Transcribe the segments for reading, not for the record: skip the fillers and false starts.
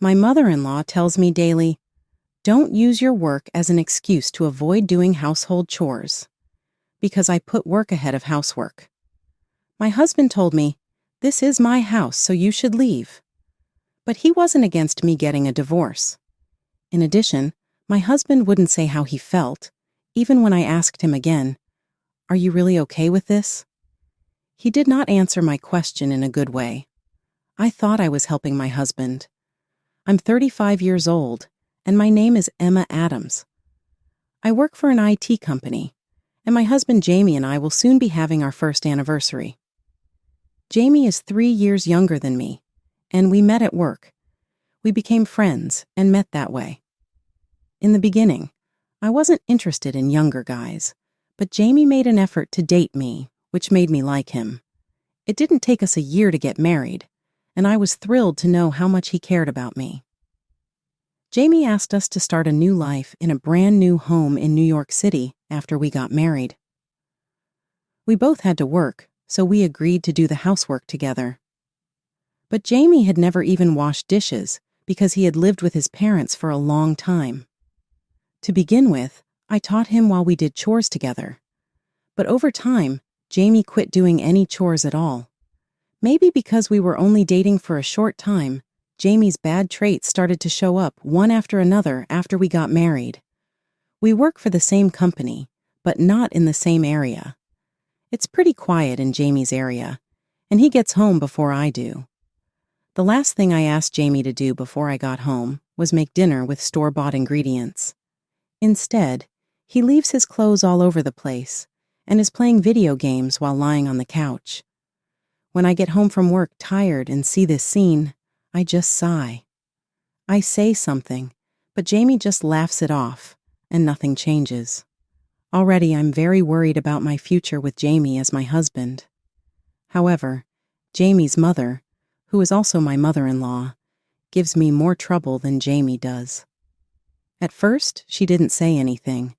My mother-in-law tells me daily, "Don't use your work as an excuse to avoid doing household chores," because I put work ahead of housework. My husband told me, "This is my house, so you should leave." But he wasn't against me getting a divorce. In addition, my husband wouldn't say how he felt, even when I asked him again, "Are you really okay with this?" He did not answer my question in a good way. I thought I was helping my husband. I'm 35 years old, and my name is Emma Adams. I work for an IT company, and my husband Jamie and I will soon be having our first anniversary. Jamie is 3 years younger than me, and we met at work. We became friends and met that way. In the beginning, I wasn't interested in younger guys, but Jamie made an effort to date me, which made me like him. It didn't take us a year to get married, and I was thrilled to know how much he cared about me. Jamie asked us to start a new life in a brand new home in New York City after we got married. We both had to work, so we agreed to do the housework together. But Jamie had never even washed dishes because he had lived with his parents for a long time. To begin with, I taught him while we did chores together. But over time, Jamie quit doing any chores at all. Maybe because we were only dating for a short time, Jamie's bad traits started to show up one after another after we got married. We work for the same company, but not in the same area. It's pretty quiet in Jamie's area, and he gets home before I do. The last thing I asked Jamie to do before I got home was make dinner with store-bought ingredients. Instead, he leaves his clothes all over the place and is playing video games while lying on the couch. When I get home from work tired and see this scene, I just sigh. I say something, but Jamie just laughs it off, and nothing changes. Already I'm very worried about my future with Jamie as my husband. However, Jamie's mother, who is also my mother-in-law, gives me more trouble than Jamie does. At first, she didn't say anything,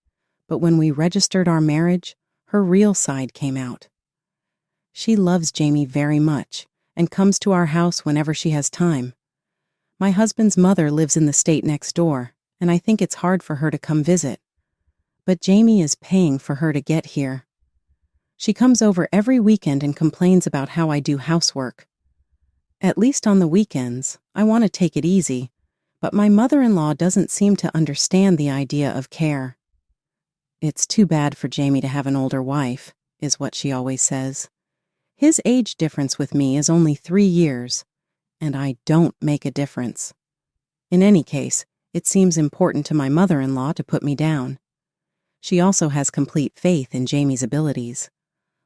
but when we registered our marriage, her real side came out. She loves Jamie very much and comes to our house whenever she has time. My husband's mother lives in the state next door, and I think it's hard for her to come visit. But Jamie is paying for her to get here. She comes over every weekend and complains about how I do housework. At least on the weekends, I want to take it easy, but my mother-in-law doesn't seem to understand the idea of care. "It's too bad for Jamie to have an older wife," is what she always says. His age difference with me is only 3 years, and I don't make a difference. In any case, it seems important to my mother-in-law to put me down. She also has complete faith in Jamie's abilities.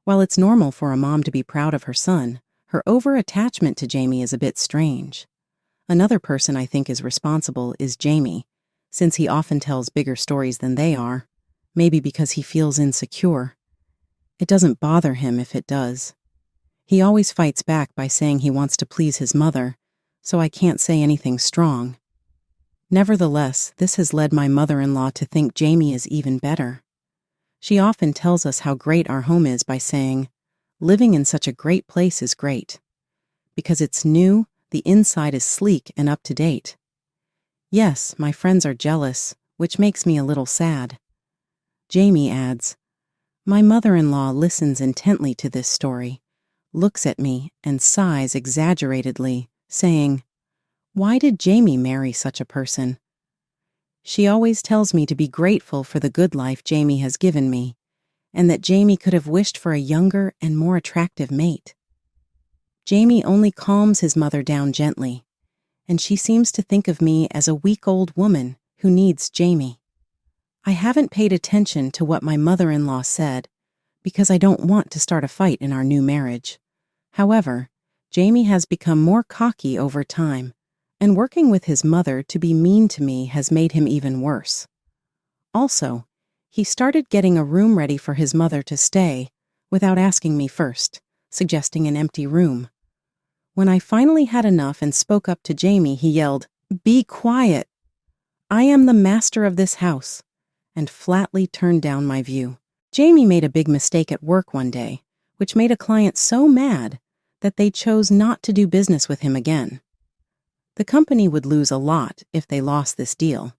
While it's normal for a mom to be proud of her son, her over-attachment to Jamie is a bit strange. Another person I think is responsible is Jamie, since he often tells bigger stories than they are, maybe because he feels insecure. It doesn't bother him if it does. He always fights back by saying he wants to please his mother, so I can't say anything strong. Nevertheless, this has led my mother-in-law to think Jamie is even better. She often tells us how great our home is by saying, "Living in such a great place is great. Because it's new, the inside is sleek and up to date." Yes, my friends are jealous, which makes me a little sad. Jamie adds, "My mother-in-law listens intently to this story, looks at me and sighs exaggeratedly, saying, 'Why did Jamie marry such a person?' She always tells me to be grateful for the good life Jamie has given me, and that Jamie could have wished for a younger and more attractive mate. Jamie only calms his mother down gently, and she seems to think of me as a weak old woman who needs Jamie. I haven't paid attention to what my mother-in-law said because I don't want to start a fight in our new marriage. However, Jamie has become more cocky over time, and working with his mother to be mean to me has made him even worse. Also, he started getting a room ready for his mother to stay without asking me first, suggesting an empty room. When I finally had enough and spoke up to Jamie, he yelled, "Be quiet! I am the master of this house," and flatly turned down my view. Jamie made a big mistake at work one day, which made a client so mad that they chose not to do business with him again. The company would lose a lot if they lost this deal.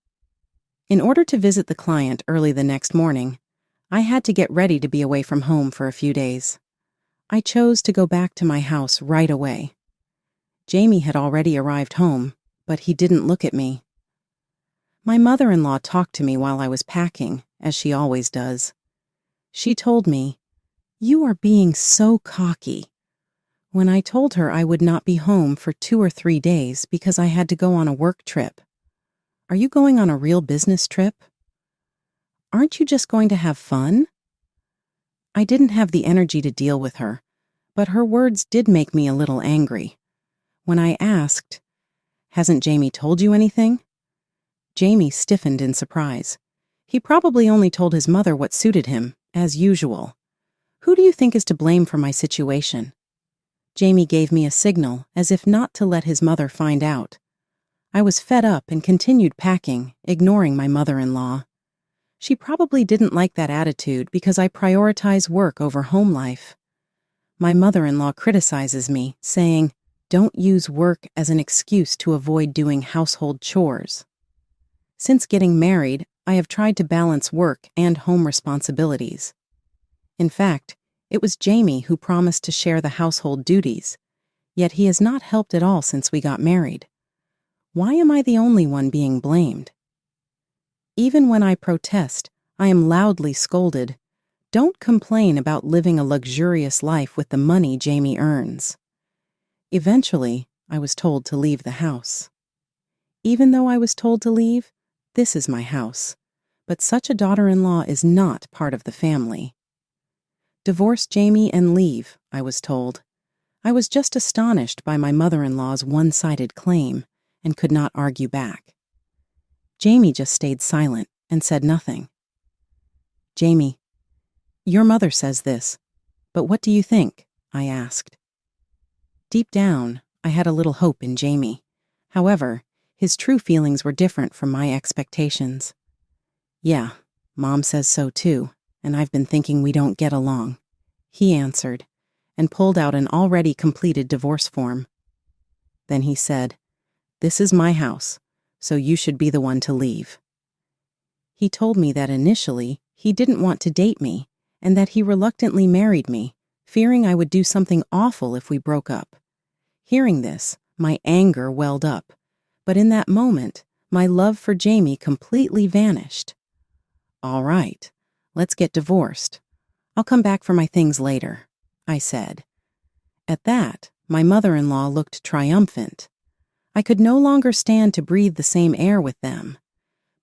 In order to visit the client early the next morning, I had to get ready to be away from home for a few days. I chose to go back to my house right away. Jamie had already arrived home, but he didn't look at me. My mother-in-law talked to me while I was packing, as she always does. She told me, "You are being so cocky," when I told her I would not be home for 2 or 3 days because I had to go on a work trip. "Are you going on a real business trip? Aren't you just going to have fun?" I didn't have the energy to deal with her, but her words did make me a little angry. When I asked, "Hasn't Jamie told you anything?" Jamie stiffened in surprise. He probably only told his mother what suited him, as usual. "Who do you think is to blame for my situation?" Jamie gave me a signal, as if not to let his mother find out. I was fed up and continued packing, ignoring my mother-in-law. She probably didn't like that attitude because I prioritize work over home life. My mother-in-law criticizes me, saying, "Don't use work as an excuse to avoid doing household chores." Since getting married, I have tried to balance work and home responsibilities. In fact, it was Jamie who promised to share the household duties, yet he has not helped at all since we got married. Why am I the only one being blamed? Even when I protest, I am loudly scolded. Don't complain about living a luxurious life with the money Jamie earns. Eventually, I was told to leave the house. Even though I was told to leave, this is my house, but such a daughter-in-law is not part of the family. Divorce Jamie and leave, I was told. I was just astonished by my mother-in-law's one-sided claim and could not argue back. Jamie just stayed silent and said nothing. "Jamie, your mother says this, but what do you think?" I asked. Deep down, I had a little hope in Jamie. However, his true feelings were different from my expectations. "Yeah, Mom says so too, and I've been thinking we don't get along," he answered, and pulled out an already completed divorce form. Then he said, "This is my house, so you should be the one to leave." He told me that initially he didn't want to date me and that he reluctantly married me, fearing I would do something awful if we broke up. Hearing this, my anger welled up, but in that moment, my love for Jamie completely vanished. "All right, let's get divorced. I'll come back for my things later," I said. At that, my mother-in-law looked triumphant. I could no longer stand to breathe the same air with them.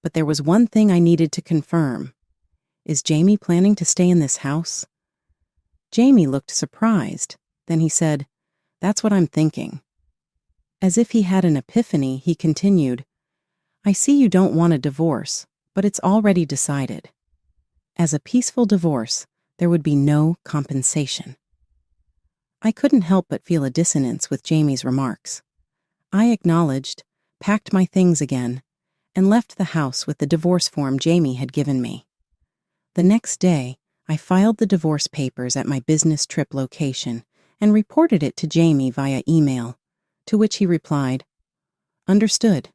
But there was one thing I needed to confirm. Is Jamie planning to stay in this house? Jamie looked surprised. Then he said, "That's what I'm thinking." As if he had an epiphany, he continued, "I see you don't want a divorce, but it's already decided. As a peaceful divorce, there would be no compensation." I couldn't help but feel a dissonance with Jamie's remarks. I acknowledged, packed my things again, and left the house with the divorce form Jamie had given me. The next day, I filed the divorce papers at my business trip location and reported it to Jamie via email, to which he replied, "Understood.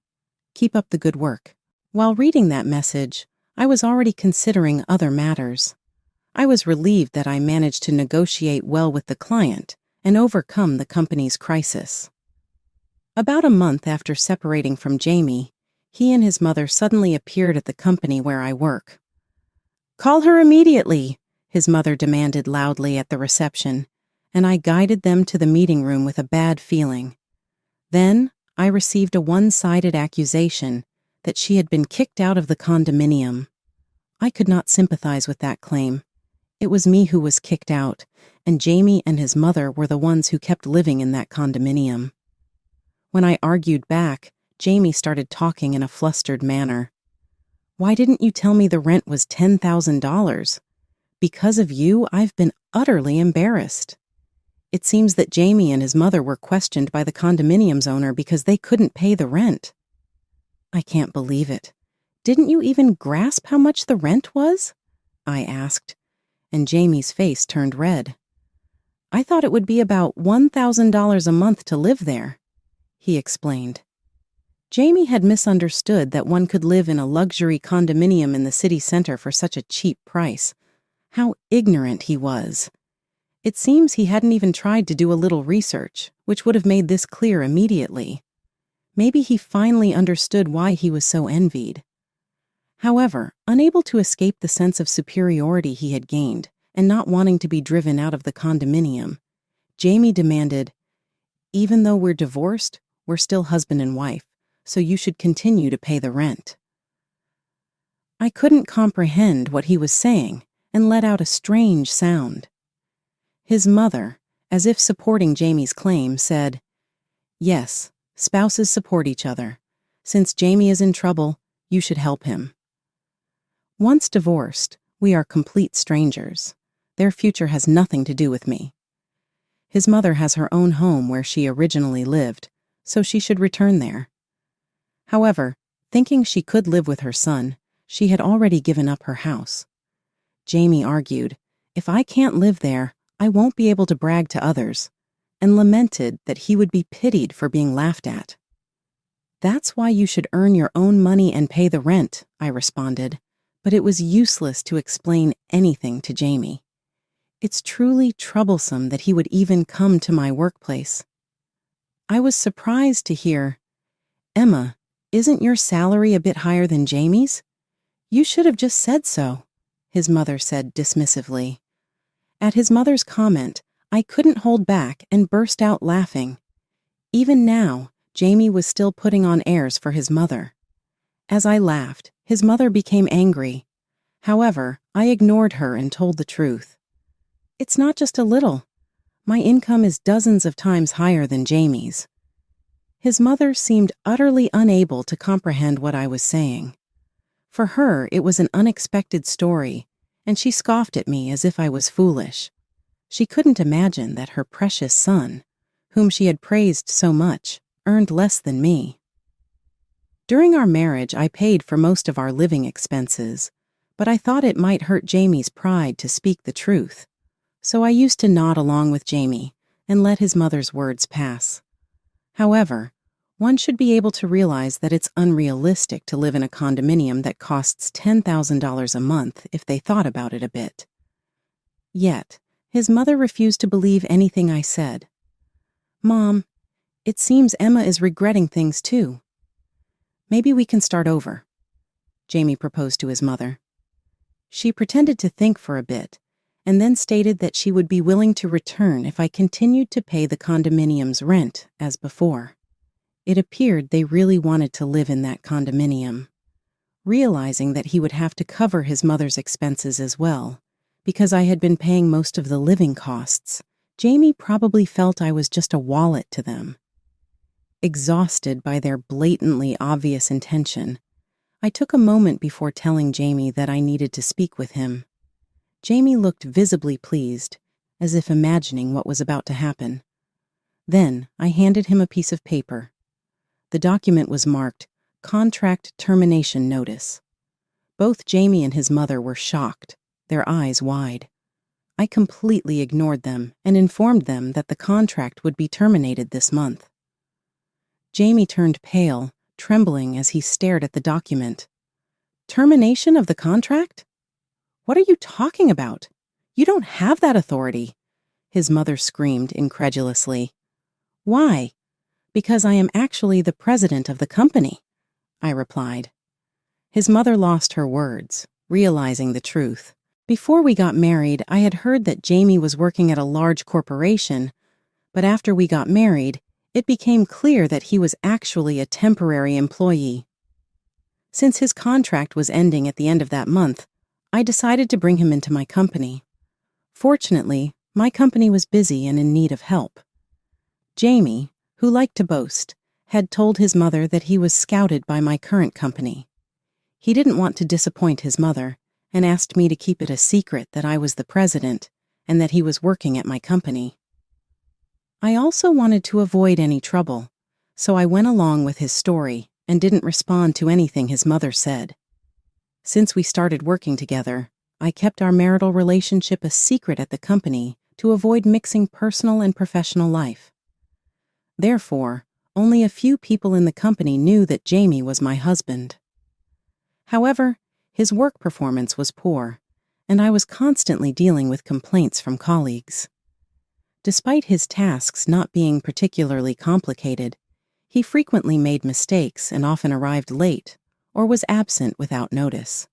Keep up the good work." While reading that message, I was already considering other matters. I was relieved that I managed to negotiate well with the client and overcome the company's crisis. About a month after separating from Jamie, he and his mother suddenly appeared at the company where I work. "Call her immediately," his mother demanded loudly at the reception, and I guided them to the meeting room with a bad feeling. Then I received a one-sided accusation that she had been kicked out of the condominium. I could not sympathize with that claim. It was me who was kicked out, and Jamie and his mother were the ones who kept living in that condominium. When I argued back, Jamie started talking in a flustered manner. "Why didn't you tell me the rent was $10,000? Because of you, I've been utterly embarrassed." It seems that Jamie and his mother were questioned by the condominium's owner because they couldn't pay the rent. "I can't believe it. Didn't you even grasp how much the rent was?" I asked, and Jamie's face turned red. "I thought it would be about $1,000 a month to live there," he explained. Jamie had misunderstood that one could live in a luxury condominium in the city center for such a cheap price. How ignorant he was. It seems he hadn't even tried to do a little research, which would have made this clear immediately. Maybe he finally understood why he was so envied. However, unable to escape the sense of superiority he had gained, and not wanting to be driven out of the condominium, Jamie demanded, "Even though we're divorced, we're still husband and wife, so you should continue to pay the rent." I couldn't comprehend what he was saying and let out a strange sound. His mother, as if supporting Jamie's claim, said, "Yes, spouses support each other. Since Jamie is in trouble, you should help him. Once divorced, we are complete strangers. Their future has nothing to do with me. His mother has her own home where she originally lived, so she should return there." However, thinking she could live with her son, she had already given up her house. Jamie argued, "If I can't live there, I won't be able to brag to others," and lamented that he would be pitied for being laughed at. "That's why you should earn your own money and pay the rent," I responded, but it was useless to explain anything to Jamie. It's truly troublesome that he would even come to my workplace. I was surprised to hear, "Emma, isn't your salary a bit higher than Jamie's? You should have just said so," his mother said dismissively. At his mother's comment, I couldn't hold back and burst out laughing. Even now, Jamie was still putting on airs for his mother. As I laughed, his mother became angry. However, I ignored her and told the truth. "It's not just a little. My income is dozens of times higher than Jamie's." His mother seemed utterly unable to comprehend what I was saying. For her, it was an unexpected story, and she scoffed at me as if I was foolish. She couldn't imagine that her precious son, whom she had praised so much, earned less than me. During our marriage, I paid for most of our living expenses, but I thought it might hurt Jamie's pride to speak the truth. So I used to nod along with Jamie and let his mother's words pass. However, one should be able to realize that it's unrealistic to live in a condominium that costs $10,000 a month if they thought about it a bit. Yet, his mother refused to believe anything I said. "Mom, it seems Emma is regretting things too. Maybe we can start over," Jamie proposed to his mother. She pretended to think for a bit, and then stated that she would be willing to return if I continued to pay the condominium's rent as before. It appeared they really wanted to live in that condominium. Realizing that he would have to cover his mother's expenses as well, because I had been paying most of the living costs, Jamie probably felt I was just a wallet to them. Exhausted by their blatantly obvious intention, I took a moment before telling Jamie that I needed to speak with him. Jamie looked visibly pleased, as if imagining what was about to happen. Then I handed him a piece of paper. The document was marked Contract Termination Notice. Both Jamie and his mother were shocked, their eyes wide. I completely ignored them and informed them that the contract would be terminated this month. Jamie turned pale, trembling as he stared at the document. "Termination of the contract? What are you talking about? You don't have that authority," his mother screamed incredulously. "Why?" "Because I am actually the president of the company," I replied. His mother lost her words, realizing the truth. Before we got married, I had heard that Jamie was working at a large corporation, but after we got married, it became clear that he was actually a temporary employee. Since his contract was ending at the end of that month, I decided to bring him into my company. Fortunately, my company was busy and in need of help. Jamie, who liked to boast, had told his mother that he was scouted by my current company. He didn't want to disappoint his mother and asked me to keep it a secret that I was the president and that he was working at my company. I also wanted to avoid any trouble, so I went along with his story and didn't respond to anything his mother said. Since we started working together, I kept our marital relationship a secret at the company to avoid mixing personal and professional life. Therefore, Only a few people in the company knew that Jamie was my husband. However, his work performance was poor, and I was constantly dealing with complaints from colleagues. Despite his tasks not being particularly complicated, he frequently made mistakes and often arrived late or was absent without notice.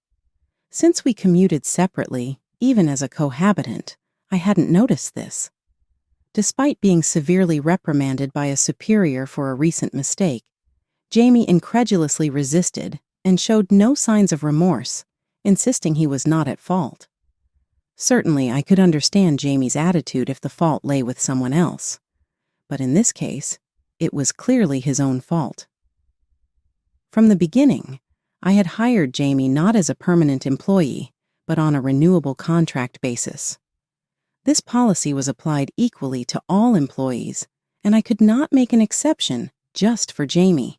Since we commuted separately, even as a cohabitant, I hadn't noticed this. Despite being severely reprimanded by a superior for a recent mistake, Jamie incredulously resisted and showed no signs of remorse, insisting he was not at fault. Certainly, I could understand Jamie's attitude if the fault lay with someone else, but in this case, it was clearly his own fault. From the beginning, I had hired Jamie not as a permanent employee, but on a renewable contract basis. This policy was applied equally to all employees, and I could not make an exception just for Jamie.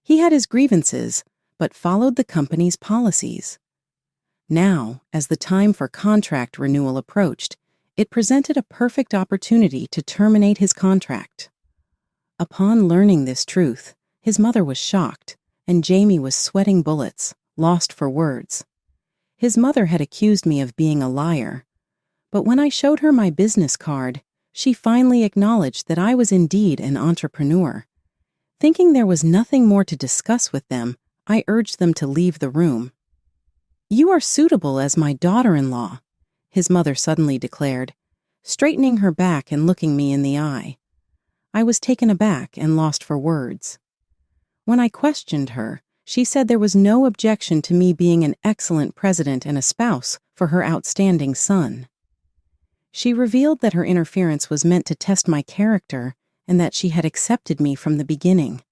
He had his grievances, but followed the company's policies. Now, as the time for contract renewal approached, it presented a perfect opportunity to terminate his contract. Upon learning this truth, his mother was shocked, and Jamie was sweating bullets, lost for words. His mother had accused me of being a liar, but when I showed her my business card, she finally acknowledged that I was indeed an entrepreneur. Thinking there was nothing more to discuss with them, I urged them to leave the room. "You are suitable as my daughter-in-law," his mother suddenly declared, straightening her back and looking me in the eye. I was taken aback and lost for words. When I questioned her, she said there was no objection to me being an excellent president and a spouse for her outstanding son. She revealed that her interference was meant to test my character and that she had accepted me from the beginning.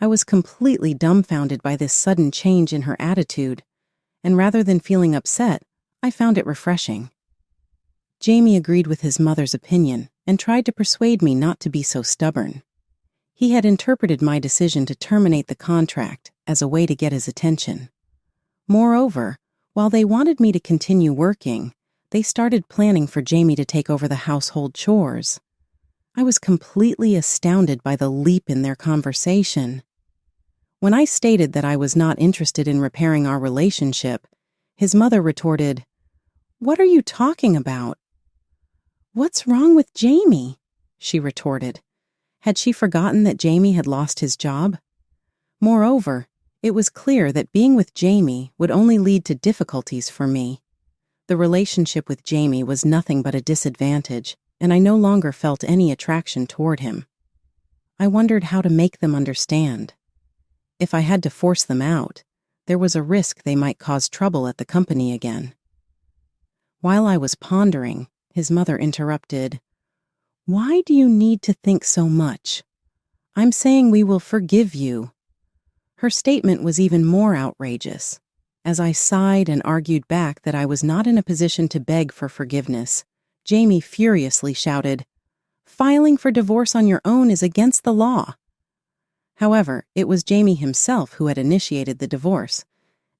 I was completely dumbfounded by this sudden change in her attitude, and rather than feeling upset, I found it refreshing. Jamie agreed with his mother's opinion and tried to persuade me not to be so stubborn. He had interpreted my decision to terminate the contract as a way to get his attention. Moreover, while they wanted me to continue working, they started planning for Jamie to take over the household chores. I was completely astounded by the leap in their conversation. When I stated that I was not interested in repairing our relationship, his mother retorted, "What are you talking about?" "What's wrong with Jamie?" she retorted. Had she forgotten that Jamie had lost his job? Moreover, it was clear that being with Jamie would only lead to difficulties for me. The relationship with Jamie was nothing but a disadvantage, and I no longer felt any attraction toward him. I wondered how to make them understand. If I had to force them out, there was a risk they might cause trouble at the company again. While I was pondering, his mother interrupted, "Why do you need to think so much? I'm saying we will forgive you." Her statement was even more outrageous. As I sighed and argued back that I was not in a position to beg for forgiveness, Jamie furiously shouted, "Filing for divorce on your own is against the law." However, it was Jamie himself who had initiated the divorce,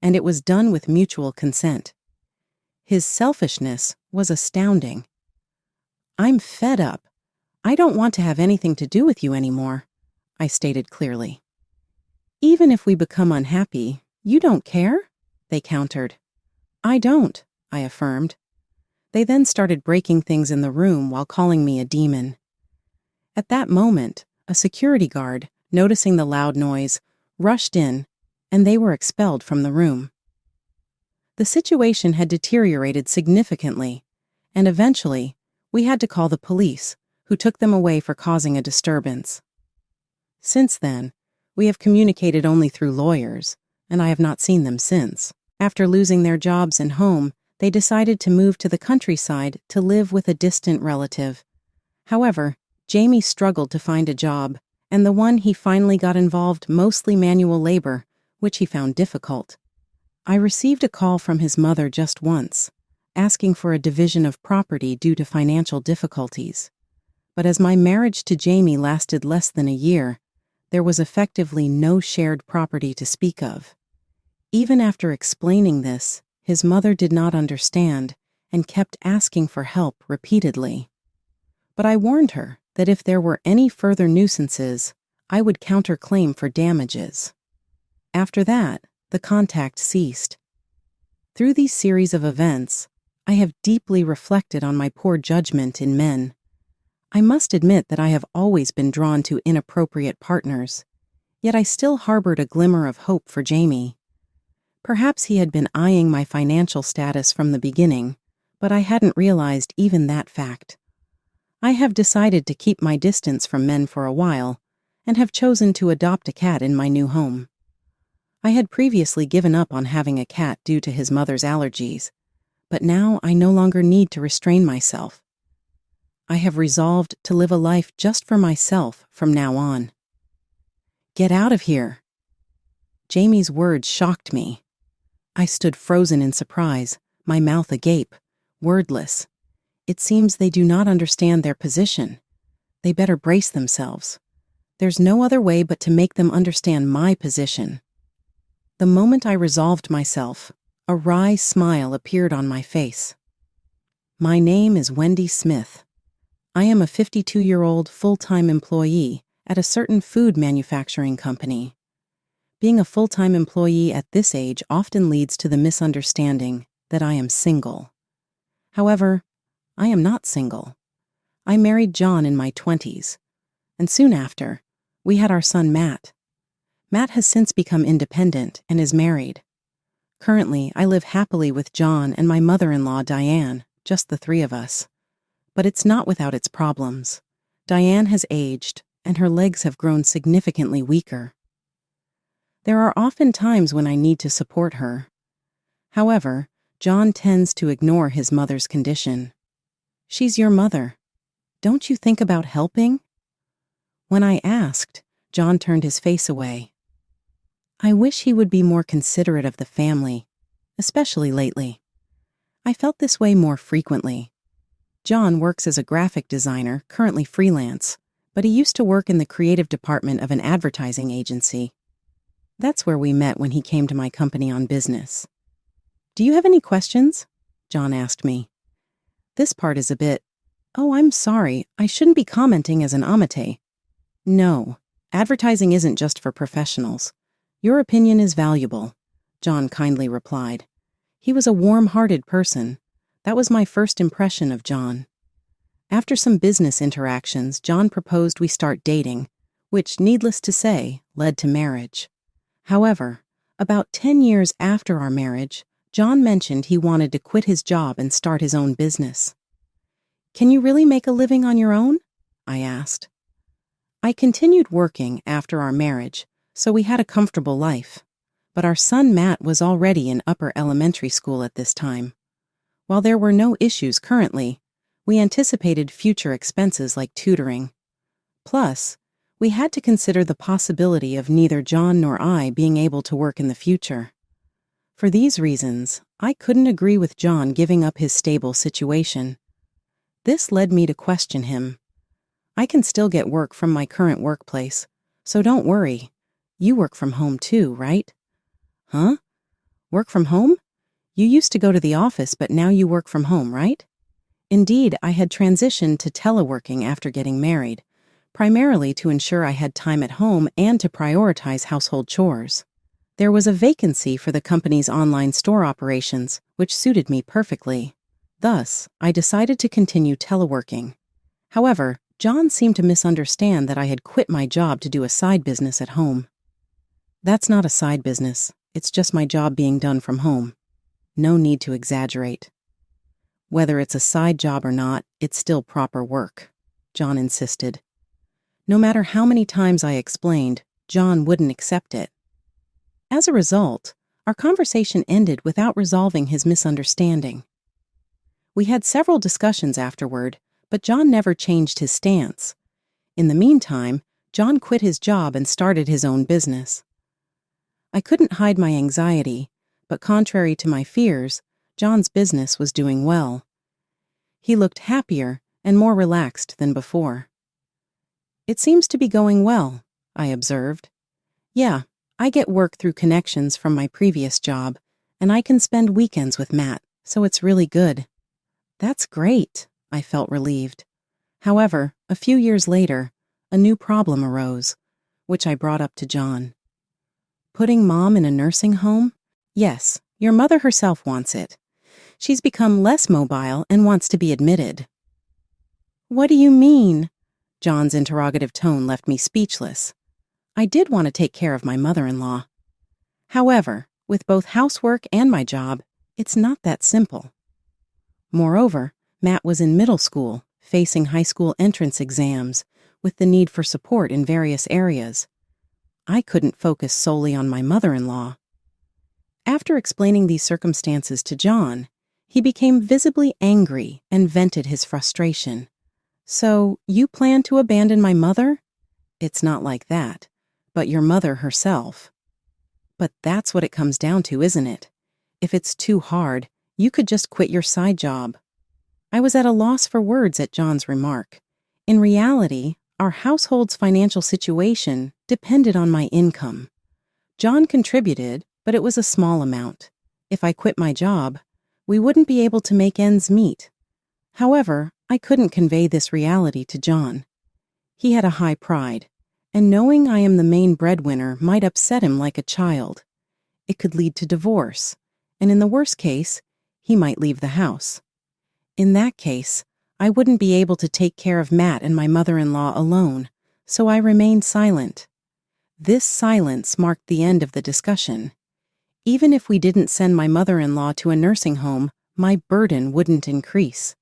and it was done with mutual consent. His selfishness was astounding. "I'm fed up. I don't want to have anything to do with you anymore," I stated clearly. "Even if we become unhappy, you don't care?" they countered. "I don't," I affirmed. They then started breaking things in the room while calling me a demon. At that moment, a security guard, noticing the loud noise, rushed in, and they were expelled from the room. The situation had deteriorated significantly, and eventually, we had to call the police, who took them away for causing a disturbance. Since then, we have communicated only through lawyers, and I have not seen them since. After losing their jobs and home, they decided to move to the countryside to live with a distant relative. However, Jamie struggled to find a job, and the one he finally got involved mostly manual labor, which he found difficult. I received a call from his mother just once, asking for a division of property due to financial difficulties. But as my marriage to Jamie lasted less than a year, there was effectively no shared property to speak of. Even after explaining this, his mother did not understand and kept asking for help repeatedly. But I warned her that if there were any further nuisances, I would counterclaim for damages. After that, the contact ceased. Through these series of events, I have deeply reflected on my poor judgment in men. I must admit that I have always been drawn to inappropriate partners, yet I still harbored a glimmer of hope for Jamie. Perhaps he had been eyeing my financial status from the beginning, but I hadn't realized even that fact. I have decided to keep my distance from men for a while, and have chosen to adopt a cat in my new home. I had previously given up on having a cat due to his mother's allergies, but now I no longer need to restrain myself. I have resolved to live a life just for myself from now on. Get out of here! Jamie's words shocked me. I stood frozen in surprise, my mouth agape, wordless. It seems they do not understand their position. They better brace themselves. There's no other way but to make them understand my position. The moment I resolved myself, a wry smile appeared on my face. My name is Wendy Smith. I am a 52-year-old full-time employee at a certain food manufacturing company. Being a full-time employee at this age often leads to the misunderstanding that I am single. However, I am not single. I married John in my 20s, and soon after, we had our son Matt. Matt has since become independent and is married. Currently, I live happily with John and my mother-in-law Diane, just the three of us. But it's not without its problems. Diane has aged, and her legs have grown significantly weaker. There are often times when I need to support her. However, John tends to ignore his mother's condition. She's your mother. Don't you think about helping? When I asked, John turned his face away. I wish he would be more considerate of the family, especially lately. I felt this way more frequently. John works as a graphic designer, currently freelance, but he used to work in the creative department of an advertising agency. That's where we met when he came to my company on business. Do you have any questions? John asked me. This part is a bit, oh, I'm sorry, I shouldn't be commenting as an amate. No, advertising isn't just for professionals. Your opinion is valuable, John kindly replied. He was a warm-hearted person. That was my first impression of John. After some business interactions, John proposed we start dating, which, needless to say, led to marriage. However, about 10 years after our marriage, John mentioned he wanted to quit his job and start his own business. Can you really make a living on your own? I asked. I continued working after our marriage, so we had a comfortable life. But our son Matt was already in upper elementary school at this time. While there were no issues currently, we anticipated future expenses like tutoring. Plus, we had to consider the possibility of neither John nor I being able to work in the future. For these reasons, I couldn't agree with John giving up his stable situation. This led me to question him. I can still get work from my current workplace, so don't worry. You work from home too, right? Huh? Work from home? You used to go to the office, but now you work from home, right? Indeed, I had transitioned to teleworking after getting married, primarily to ensure I had time at home and to prioritize household chores. There was a vacancy for the company's online store operations, which suited me perfectly. Thus, I decided to continue teleworking. However, John seemed to misunderstand that I had quit my job to do a side business at home. That's not a side business. It's just my job being done from home. No need to exaggerate. Whether it's a side job or not, it's still proper work, John insisted. No matter how many times I explained, John wouldn't accept it. As a result, our conversation ended without resolving his misunderstanding. We had several discussions afterward, but John never changed his stance. In the meantime, John quit his job and started his own business. I couldn't hide my anxiety, but contrary to my fears, John's business was doing well. He looked happier and more relaxed than before. It seems to be going well, I observed. Yeah, I get work through connections from my previous job, and I can spend weekends with Matt, so it's really good. That's great, I felt relieved. However, a few years later, a new problem arose, which I brought up to John. Putting Mom in a nursing home? Yes, your mother herself wants it. She's become less mobile and wants to be admitted. What do you mean? John's interrogative tone left me speechless. I did want to take care of my mother-in-law. However, with both housework and my job, it's not that simple. Moreover, Matt was in middle school, facing high school entrance exams, with the need for support in various areas. I couldn't focus solely on my mother-in-law. After explaining these circumstances to John, he became visibly angry and vented his frustration. So, you plan to abandon my mother? It's not like that, but your mother herself. But that's what it comes down to, isn't it? If it's too hard, you could just quit your side job. I was at a loss for words at John's remark. In reality, our household's financial situation depended on my income. John contributed, but it was a small amount. If I quit my job, we wouldn't be able to make ends meet. However, I couldn't convey this reality to John. He had a high pride, and knowing I am the main breadwinner might upset him like a child. It could lead to divorce, and in the worst case, he might leave the house. In that case, I wouldn't be able to take care of Matt and my mother-in-law alone, so I remained silent. This silence marked the end of the discussion. Even if we didn't send my mother-in-law to a nursing home, my burden wouldn't increase.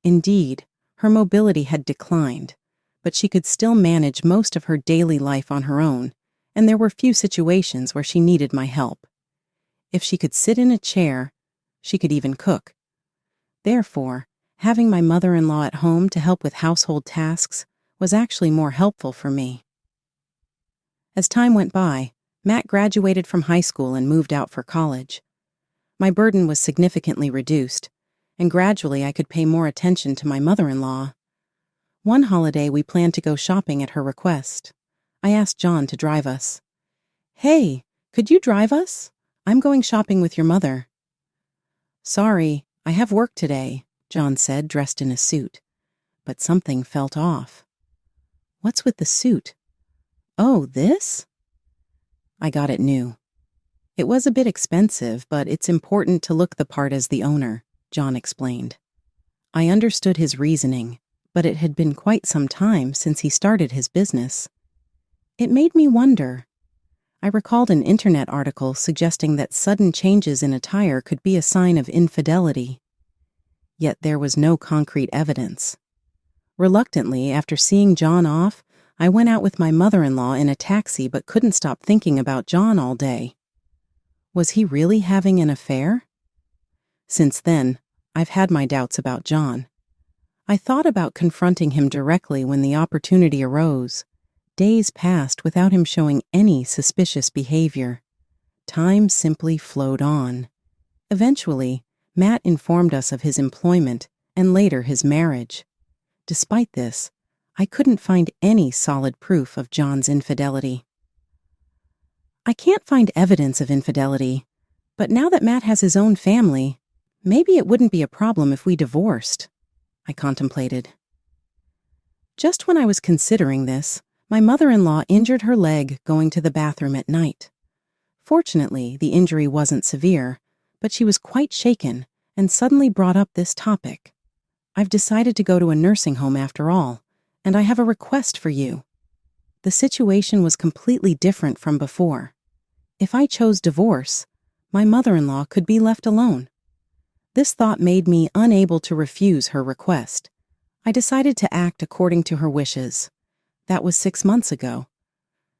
Indeed, her mobility had declined, but she could still manage most of her daily life on her own, and there were few situations where she needed my help. If she could sit in a chair, she could even cook. Therefore, having my mother-in-law at home to help with household tasks was actually more helpful for me. As time went by, Matt graduated from high school and moved out for college. My burden was significantly reduced, and gradually I could pay more attention to my mother-in-law. One holiday we planned to go shopping at her request. I asked John to drive us. "Hey, could you drive us? I'm going shopping with your mother." "Sorry, I have work today," John said, dressed in a suit. But something felt off. "What's with the suit?" "Oh, this?" I got it new. "It was a bit expensive, but it's important to look the part as the owner," John explained. I understood his reasoning, but it had been quite some time since he started his business. It made me wonder. I recalled an internet article suggesting that sudden changes in attire could be a sign of infidelity. Yet there was no concrete evidence. Reluctantly, after seeing John off, I went out with my mother-in-law in a taxi but couldn't stop thinking about John all day. Was he really having an affair? Since then, I've had my doubts about John. I thought about confronting him directly when the opportunity arose. Days passed without him showing any suspicious behavior. Time simply flowed on. Eventually, Matt informed us of his employment and later his marriage. Despite this, I couldn't find any solid proof of John's infidelity. I can't find evidence of infidelity, but now that Matt has his own family, maybe it wouldn't be a problem if we divorced, I contemplated. Just when I was considering this, my mother-in-law injured her leg going to the bathroom at night. Fortunately, the injury wasn't severe, but she was quite shaken and suddenly brought up this topic. "I've decided to go to a nursing home after all, and I have a request for you." The situation was completely different from before. If I chose divorce, my mother-in-law could be left alone. This thought made me unable to refuse her request. I decided to act according to her wishes. That was 6 months ago.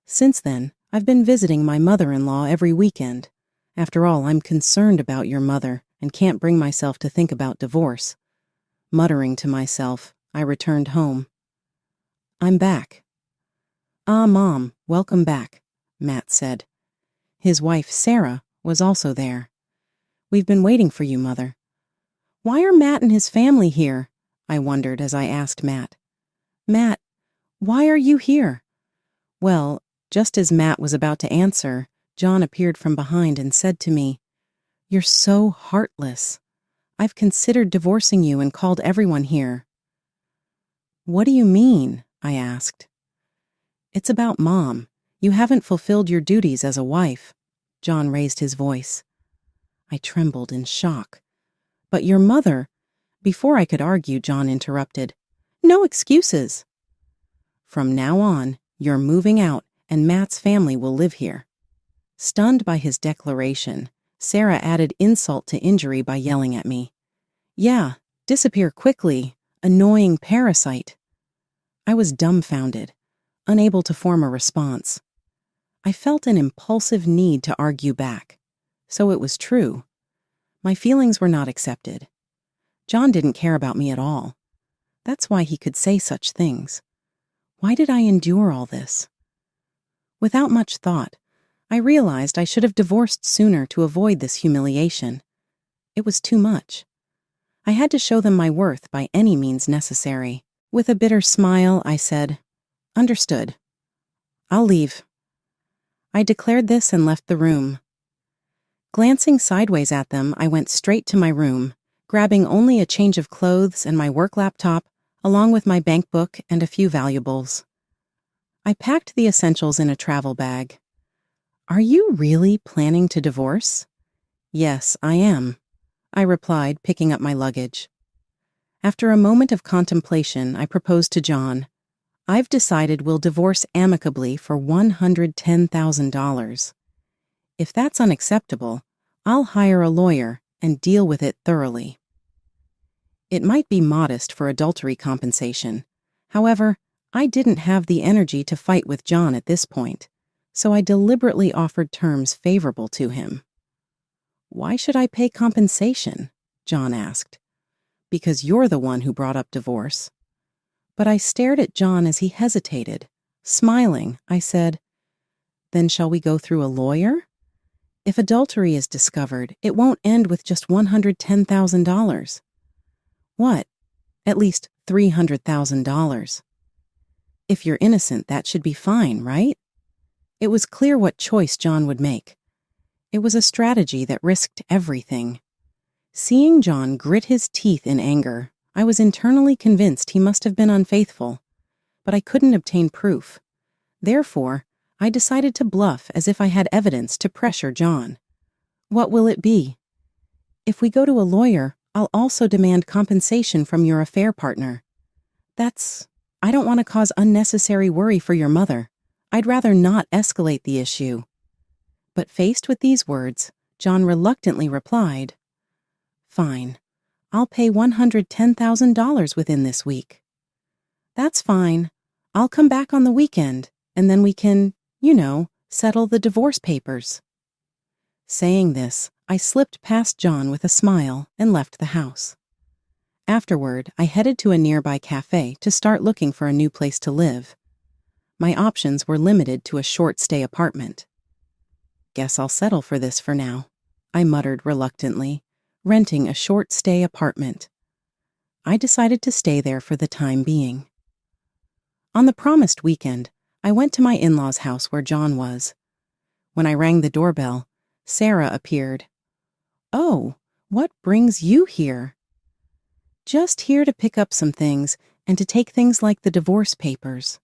Since then, I've been visiting my mother-in-law every weekend. After all, I'm concerned about your mother and can't bring myself to think about divorce. Muttering to myself, I returned home. "I'm back." "Ah, Mom, welcome back," Matt said. His wife, Sarah, was also there. "We've been waiting for you, Mother." "Why are Matt and his family here?" I wondered as I asked Matt. "Matt, why are you here?" Well, just as Matt was about to answer, John appeared from behind and said to me, "You're so heartless. I've considered divorcing you and called everyone here." What do you mean? I asked. It's about Mom. You haven't fulfilled your duties as a wife. John raised his voice. I trembled in shock. But your mother... Before I could argue, John interrupted. No excuses. From now on, you're moving out and Matt's family will live here. Stunned by his declaration, Sarah added insult to injury by yelling at me. Yeah, disappear quickly, annoying parasite. I was dumbfounded, unable to form a response. I felt an impulsive need to argue back. So it was true. My feelings were not accepted. John didn't care about me at all. That's why he could say such things. Why did I endure all this? Without much thought, I realized I should have divorced sooner to avoid this humiliation. It was too much. I had to show them my worth by any means necessary. With a bitter smile, I said, Understood. I'll leave. I declared this and left the room. Glancing sideways at them, I went straight to my room, grabbing only a change of clothes and my work laptop, along with my bank book and a few valuables. I packed the essentials in a travel bag. Are you really planning to divorce? Yes, I am, I replied, picking up my luggage. After a moment of contemplation, I proposed to John. I've decided we'll divorce amicably for $110,000. If that's unacceptable, I'll hire a lawyer and deal with it thoroughly. It might be modest for adultery compensation. However, I didn't have the energy to fight with John at this point, so I deliberately offered terms favorable to him. Why should I pay compensation? John asked. Because you're the one who brought up divorce. But I stared at John as he hesitated. Smiling, I said, Then shall we go through a lawyer? If adultery is discovered, it won't end with just $110,000. What? At least $300,000. If you're innocent, that should be fine, right? It was clear what choice John would make. It was a strategy that risked everything. Seeing John grit his teeth in anger, I was internally convinced he must have been unfaithful, but I couldn't obtain proof. Therefore, I decided to bluff as if I had evidence to pressure John. What will it be? If we go to a lawyer, I'll also demand compensation from your affair partner. I don't want to cause unnecessary worry for your mother. I'd rather not escalate the issue. But faced with these words, John reluctantly replied, Fine, I'll pay $110,000 within this week. That's fine. I'll come back on the weekend, and then we can, settle the divorce papers. Saying this, I slipped past John with a smile and left the house. Afterward, I headed to a nearby cafe to start looking for a new place to live. My options were limited to a short-stay apartment. Guess I'll settle for this for now, I muttered reluctantly, renting a short-stay apartment. I decided to stay there for the time being. On the promised weekend, I went to my in-laws' house where John was. When I rang the doorbell, Sarah appeared. Oh, what brings you here? Just here to pick up some things and to take things like the divorce papers.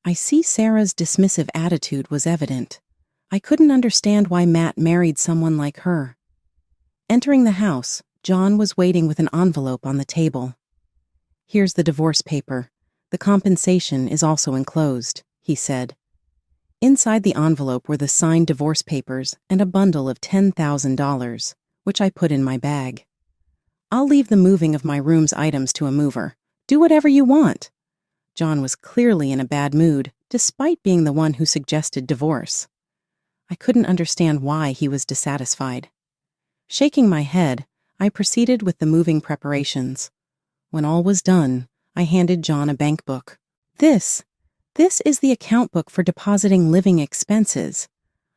I see Sarah's dismissive attitude was evident. I couldn't understand why Matt married someone like her. Entering the house, John was waiting with an envelope on the table. Here's the divorce paper. The compensation is also enclosed, he said. Inside the envelope were the signed divorce papers and a bundle of $10,000, which I put in my bag. I'll leave the moving of my room's items to a mover. Do whatever you want. John was clearly in a bad mood, despite being the one who suggested divorce. I couldn't understand why he was dissatisfied. Shaking my head, I proceeded with the moving preparations. When all was done, I handed John a bank book. This is the account book for depositing living expenses.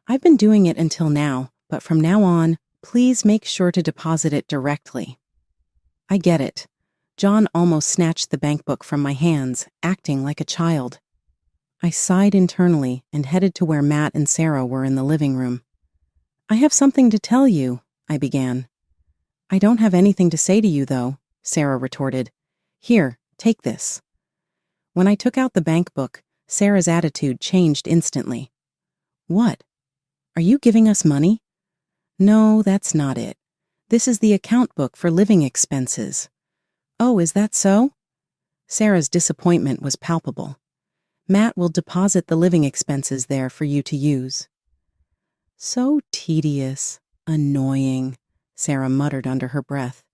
I've been doing it until now, but from now on, please make sure to deposit it directly. I get it. John almost snatched the bank book from my hands, acting like a child. I sighed internally and headed to where Matt and Sarah were in the living room. I have something to tell you, I began. I don't have anything to say to you, though, Sarah retorted. Here, Take this." When I took out the bank book, Sarah's attitude changed instantly. "What? Are you giving us money?" "No, that's not it. This is the account book for living expenses." "Oh, is that so?" Sarah's disappointment was palpable. "Matt will deposit the living expenses there for you to use." "So tedious, annoying," Sarah muttered under her breath.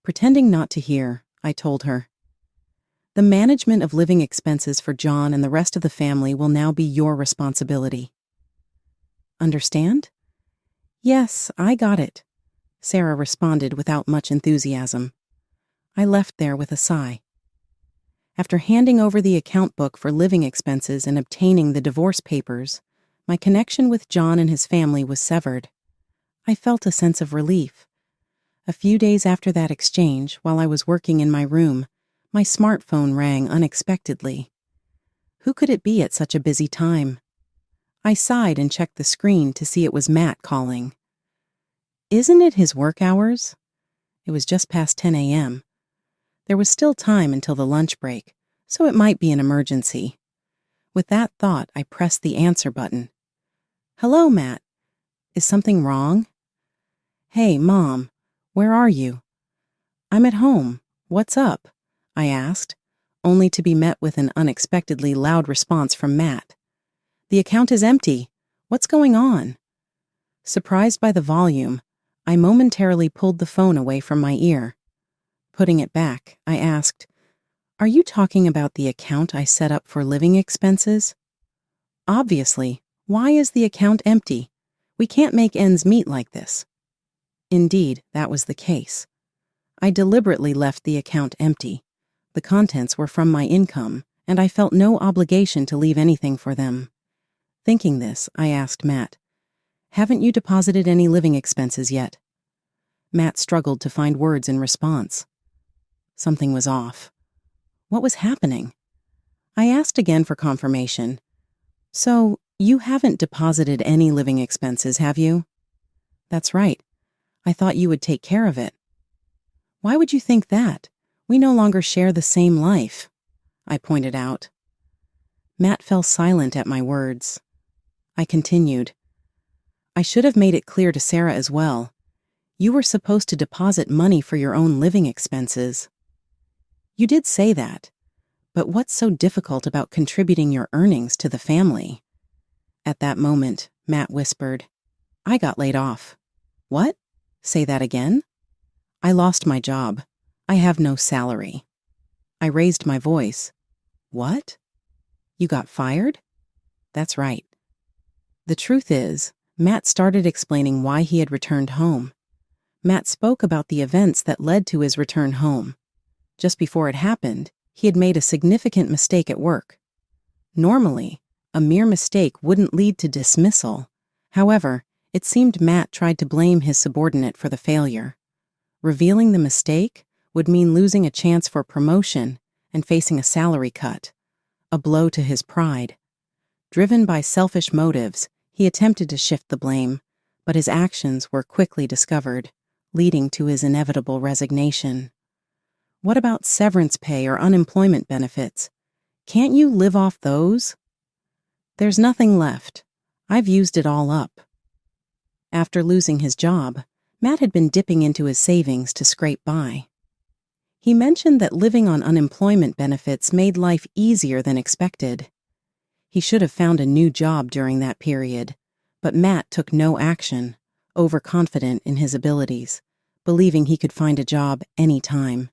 Pretending not to hear, I told her, "The management of living expenses for John and the rest of the family will now be your responsibility." "Understand?" "Yes, I got it," Sarah responded without much enthusiasm. I left there with a sigh. After handing over the account book for living expenses and obtaining the divorce papers, my connection with John and his family was severed. I felt a sense of relief. A few days after that exchange, while I was working in my room, my smartphone rang unexpectedly. Who could it be at such a busy time? I sighed and checked the screen to see it was Matt calling. Isn't it his work hours? It was just past 10 a.m. There was still time until the lunch break, so it might be an emergency. With that thought, I pressed the answer button. "Hello, Matt. Is something wrong?" "Hey, Mom. Where are you?" "I'm at home. What's up?" I asked, only to be met with an unexpectedly loud response from Matt. "The account is empty. What's going on?" Surprised by the volume, I momentarily pulled the phone away from my ear. Putting it back, I asked, "Are you talking about the account I set up for living expenses?" "Obviously. Why is the account empty? We can't make ends meet like this." Indeed, that was the case. I deliberately left the account empty. The contents were from my income, and I felt no obligation to leave anything for them. Thinking this, I asked Matt, "Haven't you deposited any living expenses yet?" Matt struggled to find words in response. Something was off. What was happening? I asked again for confirmation. "So, you haven't deposited any living expenses, have you?" "That's right. I thought you would take care of it." "Why would you think that? We no longer share the same life," I pointed out. Matt fell silent at my words. I continued, "I should have made it clear to Sarah as well. You were supposed to deposit money for your own living expenses." "You did say that, but what's so difficult about contributing your earnings to the family?" At that moment, Matt whispered, "I got laid off." "What? Say that again?" "I lost my job. I have no salary." I raised my voice. "What? You got fired?" "That's right." The truth is, Matt started explaining why he had returned home. Matt spoke about the events that led to his return home. Just before it happened, he had made a significant mistake at work. Normally, a mere mistake wouldn't lead to dismissal. However, it seemed Matt tried to blame his subordinate for the failure. Revealing the mistake would mean losing a chance for promotion and facing a salary cut, a blow to his pride. Driven by selfish motives, he attempted to shift the blame, but his actions were quickly discovered, leading to his inevitable resignation. What about severance pay or unemployment benefits? Can't you live off those? There's nothing left. I've used it all up. After losing his job, Matt had been dipping into his savings to scrape by. He mentioned that living on unemployment benefits made life easier than expected. He should have found a new job during that period, but Matt took no action, overconfident in his abilities, believing he could find a job any time.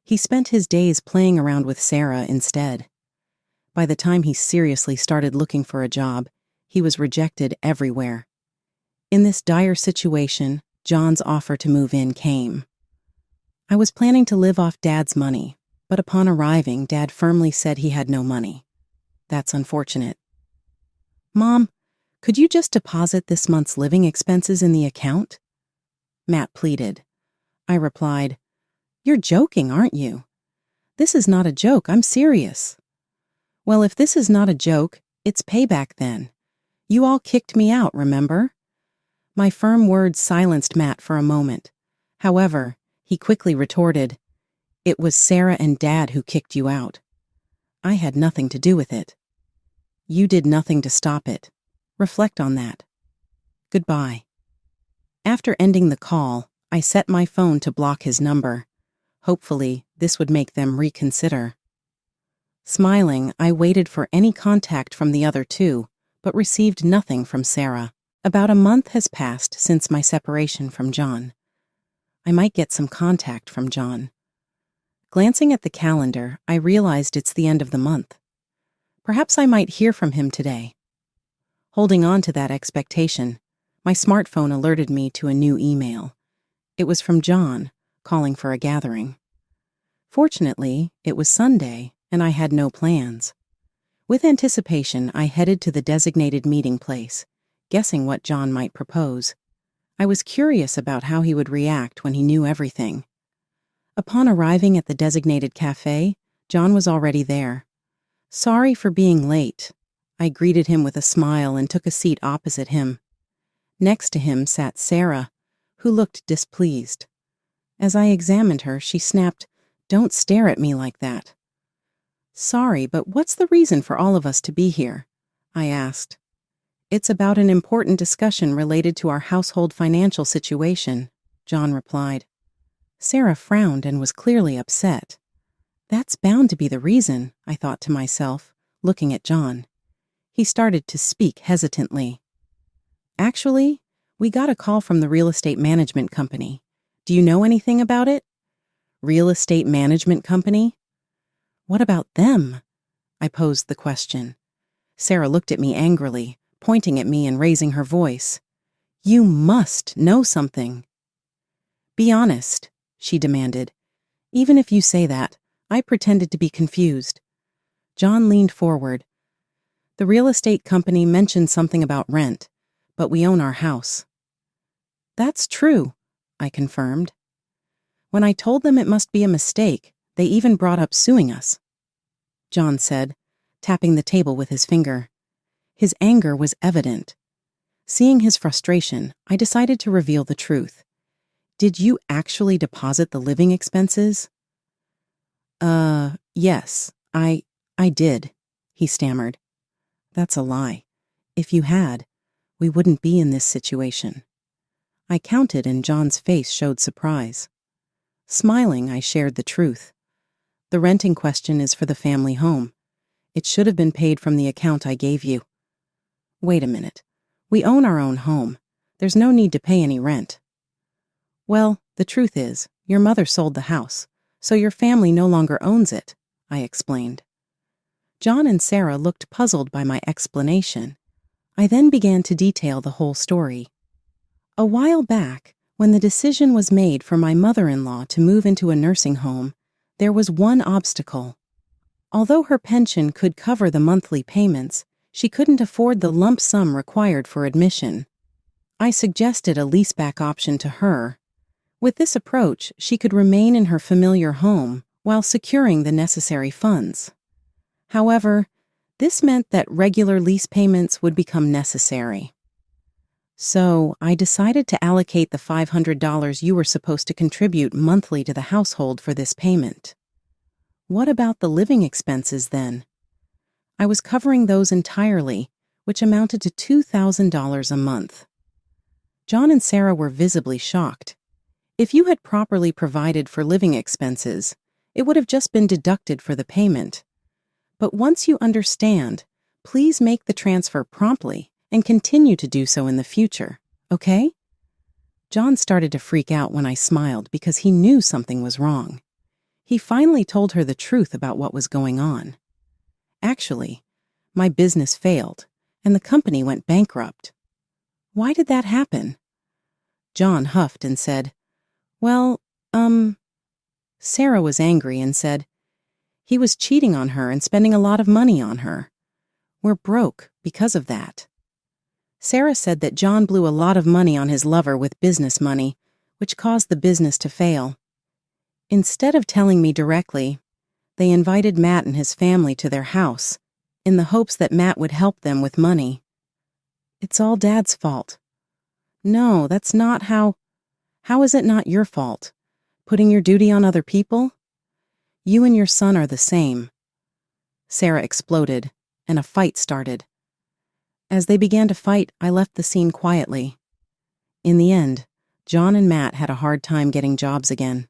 He spent his days playing around with Sarah instead. By the time he seriously started looking for a job, he was rejected everywhere. In this dire situation, John's offer to move in came. I was planning to live off Dad's money, but upon arriving, Dad firmly said he had no money. That's unfortunate. "Mom, could you just deposit this month's living expenses in the account?" Matt pleaded. I replied, "You're joking, aren't you?" "This is not a joke, I'm serious." "Well, if this is not a joke, it's payback then. You all kicked me out, remember?" My firm words silenced Matt for a moment. However, he quickly retorted, It was Sarah and Dad who kicked you out. I had nothing to do with it. You did nothing to stop it. Reflect on that. Goodbye. After ending the call, I set my phone to block his number. Hopefully, this would make them reconsider. Smiling, I waited for any contact from the other two, but received nothing from Sarah. About a month has passed since my separation from John. I might get some contact from John. Glancing at the calendar, I realized it's the end of the month. Perhaps I might hear from him today. Holding on to that expectation, my smartphone alerted me to a new email. It was from John, calling for a gathering. Fortunately, it was Sunday, and I had no plans. With anticipation, I headed to the designated meeting place, guessing what John might propose. I was curious about how he would react when he knew everything. Upon arriving at the designated cafe, John was already there. Sorry for being late. I greeted him with a smile and took a seat opposite him. Next to him sat Sarah, who looked displeased. As I examined her, she snapped, "Don't stare at me like that." "Sorry, but what's the reason for all of us to be here?" I asked. "It's about an important discussion related to our household financial situation," John replied. Sarah frowned and was clearly upset. That's bound to be the reason, I thought to myself, looking at John. He started to speak hesitantly. "Actually, we got a call from the real estate management company. Do you know anything about it?" "Real estate management company? What about them?" I posed the question. Sarah looked at me angrily, pointing at me and raising her voice. "You must know something." "Be honest," she demanded. "Even if you say that," I pretended to be confused. John leaned forward. "The real estate company mentioned something about rent, but we own our house." "That's true," I confirmed. "When I told them it must be a mistake, they even brought up suing us," John said, tapping the table with his finger. His anger was evident. Seeing his frustration, I decided to reveal the truth. "Did you actually deposit the living expenses?" Yes, I did," he stammered. "That's a lie. If you had, we wouldn't be in this situation." I counted and John's face showed surprise. Smiling, I shared the truth. "The rent in question is for the family home. It should have been paid from the account I gave you." "Wait a minute. We own our own home. There's no need to pay any rent." "Well, the truth is, your mother sold the house, so your family no longer owns it," I explained. John and Sarah looked puzzled by my explanation. I then began to detail the whole story. A while back, when the decision was made for my mother-in-law to move into a nursing home, there was one obstacle. Although her pension could cover the monthly payments, she couldn't afford the lump sum required for admission. I suggested a leaseback option to her. With this approach, she could remain in her familiar home while securing the necessary funds. However, this meant that regular lease payments would become necessary. So, I decided to allocate the $500 you were supposed to contribute monthly to the household for this payment. What about the living expenses then? I was covering those entirely, which amounted to $2,000 a month. John and Sarah were visibly shocked. If you had properly provided for living expenses, it would have just been deducted for the payment. But once you understand, please make the transfer promptly and continue to do so in the future, okay? John started to freak out when I smiled because he knew something was wrong. He finally told her the truth about what was going on. Actually, my business failed, and the company went bankrupt. Why did that happen? John huffed and said, "Well, Sarah was angry and said, he was cheating on her and spending a lot of money on her. We're broke because of that." Sarah said that John blew a lot of money on his lover with business money, which caused the business to fail. Instead of telling me directly, they invited Matt and his family to their house, in the hopes that Matt would help them with money. "It's all Dad's fault." "No, that's not how is it not your fault? Putting your duty on other people?" You and your son are the same." Sarah exploded, and a fight started. As they began to fight, I left the scene quietly. In the end, John and Matt had a hard time getting jobs again.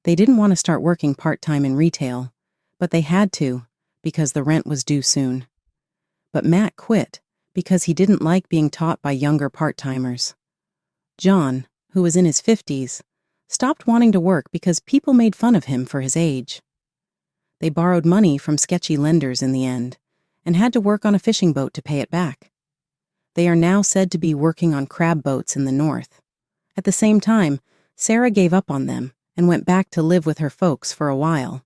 They didn't want to start working part-time in retail, but they had to because the rent was due soon. But Matt quit because he didn't like being taught by younger part-timers. John, who was in his 50s, stopped wanting to work because people made fun of him for his age. They borrowed money from sketchy lenders in the end and had to work on a fishing boat to pay it back. They are now said to be working on crab boats in the north. At the same time, Sarah gave up on them and went back to live with her folks for a while.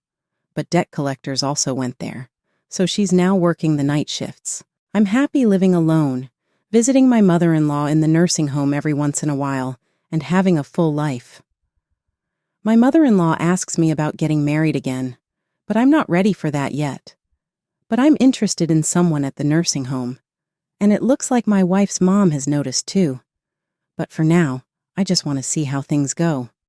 But debt collectors also went there, so she's now working the night shifts. I'm happy living alone, visiting my mother-in-law in the nursing home every once in a while, and having a full life. My mother-in-law asks me about getting married again, but I'm not ready for that yet. But I'm interested in someone at the nursing home, and it looks like my wife's mom has noticed too. But for now, I just want to see how things go.